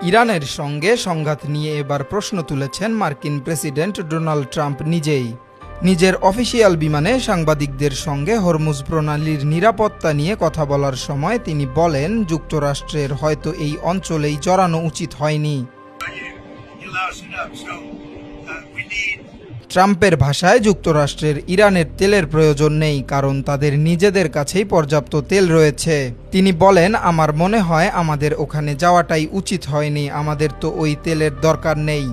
ইরানের সঙ্গে সংঘাত নিয়ে এবার প্রশ্ন তুলেছেন মার্কিন প্রেসিডেন্ট ডোনাল্ড ট্রাম্প নিজেই। নিজের অফিসিয়াল বিমানে সাংবাদিকদের সঙ্গে হরমুজ প্রণালীর নিরাপত্তা নিয়ে কথা বলার সময় তিনি বলেন, যুক্তরাষ্ট্রের হয়তো এই অঞ্চলেই জড়ানো উচিত হয়নি। ট্রাম্পের ভাষায়, যুক্তরাষ্ট্রের ইরানের তেলের প্রয়োজন নেই, কারণ তাদের নিজেদের কাছেই পর্যাপ্ত তেল রয়েছে। তিনি বলেন, আমার মনে হয় আমাদের ওখানে যাওয়াটাই উচিত হয়নি, আমাদের তো ওই তেলের দরকার নেই।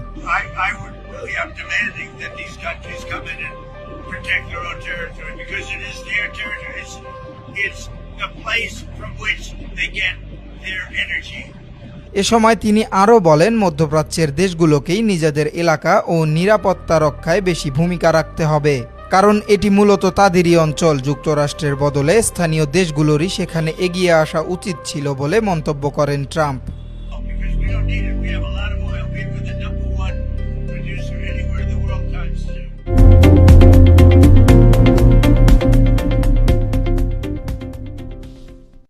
এ সময় তিনি আরও বলেন, মধ্যপ্রাচ্যের দেশগুলোকেই নিজেদের এলাকা ও নিরাপত্তা রক্ষায় বেশি ভূমিকা রাখতে হবে, কারণ এটি মূলত তাদেরই অঞ্চল। যুক্তরাষ্ট্রের বদলে স্থানীয় দেশগুলোরই সেখানে এগিয়ে আসা উচিত ছিল বলে মন্তব্য করেন ট্রাম্প।